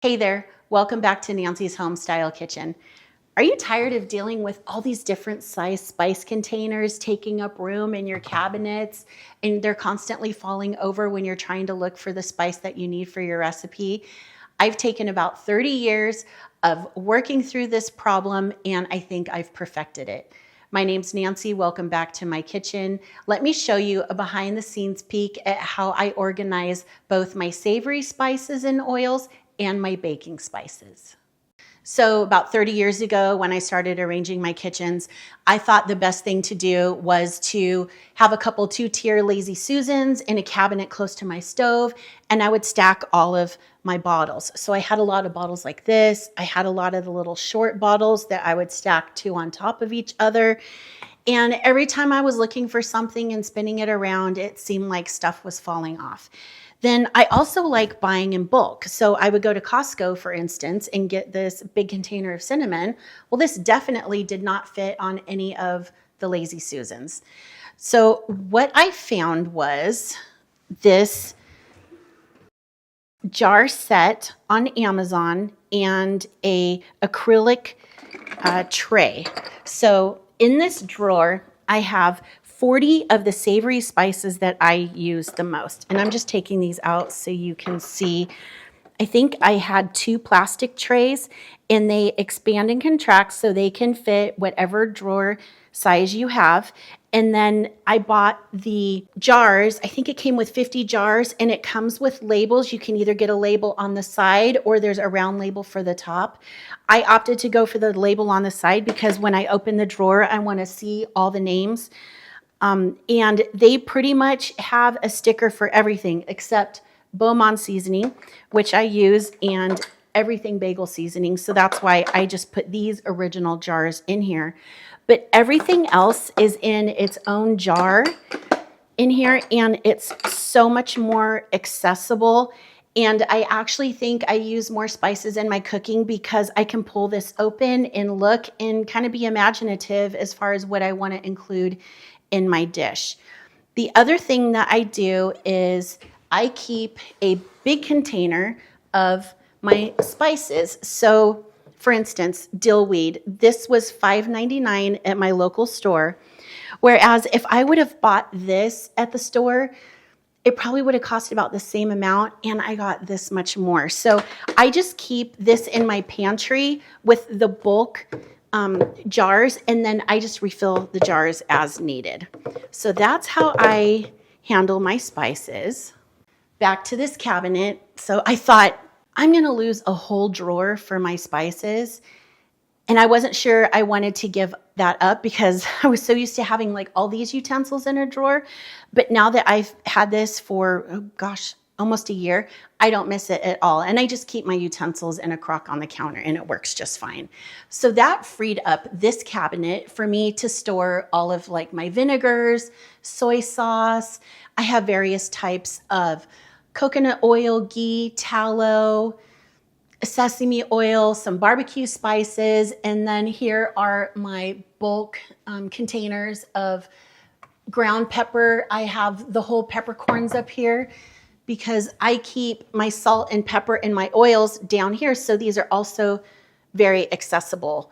Hey there, welcome back to Nancy's Homestyle Kitchen. Are you tired of dealing with all these different size spice containers taking up room in your cabinets and they're constantly falling over when you're trying to look for the spice that you need for your recipe? I've taken about 30 years of working through this problem and I think I've perfected it. My name's Nancy. Welcome back to my kitchen. Let me show you a behind the scenes peek at how I organize both my savory spices and oils and my baking spices. So about 30 years ago, when I started arranging my kitchens, I thought the best thing to do was to have a couple 2-tier Lazy Susans in a cabinet close to my stove, and I would stack all of my bottles. So I had a lot of bottles like this. I had a lot of the little short bottles that I would stack 2 on top of each other. And every time I was looking for something and spinning it around, it seemed like stuff was falling off. Then I also like buying in bulk. So I would go to Costco, for instance, and get this big container of cinnamon. Well, this definitely did not fit on any of the Lazy Susans. So what I found was this jar set on Amazon and a acrylic tray. So in this drawer, I have 40 of the savory spices that I use the most. And I'm just taking these out so you can see. I think I had 2 plastic trays and they expand and contract so they can fit whatever drawer size you have. And then I bought the jars. I think it came with 50 jars and it comes with labels. You can either get a label on the side or there's a round label for the top. I opted to go for the label on the side because when I open the drawer, I want to see all the names. And they pretty much have a sticker for everything except Beaumont seasoning, which I use, and everything bagel seasoning. So that's why I just put these original jars in here. But everything else is in its own jar in here, and it's so much more accessible. And I actually think I use more spices in my cooking because I can pull this open and look and kind of be imaginative as far as what I want to include in my dish. The other thing that I do is I keep a big container of my spices. So for instance, dill weed, this was $5.99 at my local store. Whereas if I would have bought this at the store, it probably would have cost about the same amount and I got this much more. So I just keep this in my pantry with the bulk jars, and then I just refill the jars as needed. So that's how I handle my spices. Back to this cabinet. So I thought I'm going to lose a whole drawer for my spices. And I wasn't sure I wanted to give that up because I was so used to having like all these utensils in a drawer. But now that I've had this for, oh gosh, almost a year, I don't miss it at all. And I just keep my utensils in a crock on the counter and it works just fine. So that freed up this cabinet for me to store all of like my vinegars, soy sauce. I have various types of coconut oil, ghee, tallow, sesame oil, some barbecue spices, and then here are my bulk containers of ground pepper. I have the whole peppercorns up here because I keep my salt and pepper and my oils down here, so these are also very accessible.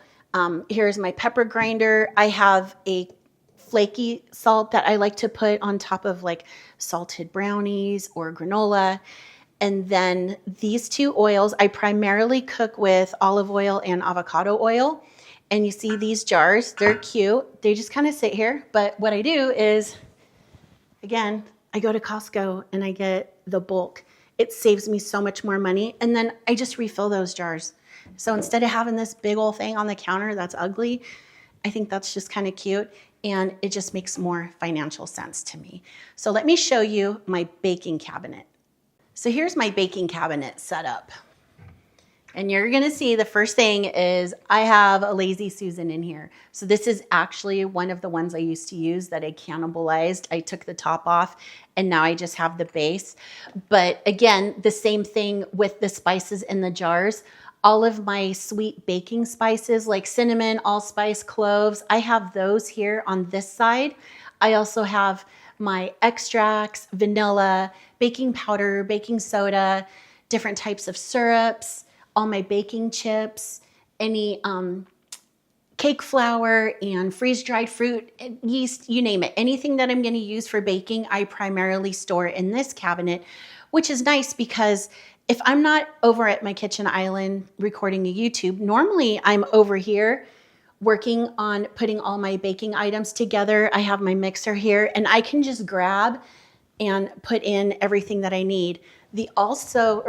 Here's my pepper grinder. I have a flaky salt that I like to put on top of like salted brownies or granola. And then these 2 oils, I primarily cook with olive oil and avocado oil. And you see these jars, they're cute. They just kind of sit here. But what I do is, again, I go to Costco and I get the bulk. It saves me so much more money. And then I just refill those jars. So instead of having this big old thing on the counter that's ugly, I think that's just kind of cute. And it just makes more financial sense to me. So let me show you my baking cabinet. So here's my baking cabinet set up. And you're gonna see the first thing is I have a Lazy Susan in here. So this is actually one of the ones I used to use that I cannibalized. I took the top off and now I just have the base. But again, the same thing with the spices in the jars. All of my sweet baking spices like cinnamon, allspice, cloves, I have those here on this side. I also have my extracts, vanilla, baking powder, baking soda, different types of syrups, all my baking chips, any cake flour and freeze-dried fruit, yeast, you name it. Anything that I'm going to use for baking, I primarily store in this cabinet, which is nice because if I'm not over at my kitchen island recording a YouTube, normally I'm over here working on putting all my baking items together. I have my mixer here and I can just grab and put in everything that I need. Also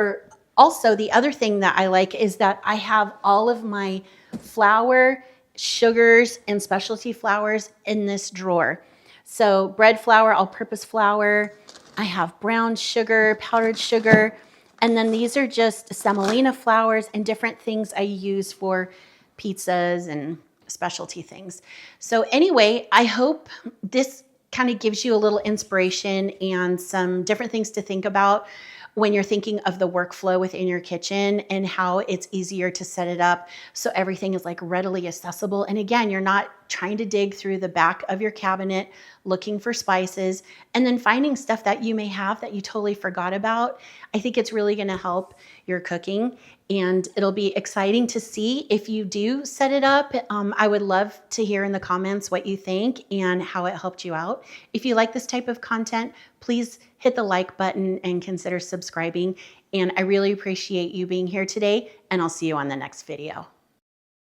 the other thing that I like is that I have all of my flour, sugars, and specialty flours in this drawer. So bread flour, all-purpose flour. I have brown sugar, powdered sugar, and then these are just semolina flours and different things I use for pizzas and specialty things. So anyway, I hope this kind of gives you a little inspiration and some different things to think about when you're thinking of the workflow within your kitchen and how it's easier to set it up so everything is like readily accessible. And again, you're not trying to dig through the back of your cabinet looking for spices and then finding stuff that you may have that you totally forgot about. I think it's really going to help your cooking, and it'll be exciting to see if you do set it up. I would love to hear in the comments what you think and how it helped you out. If you like this type of content, please hit the like button and consider subscribing. And I really appreciate you being here today, and I'll see you on the next video.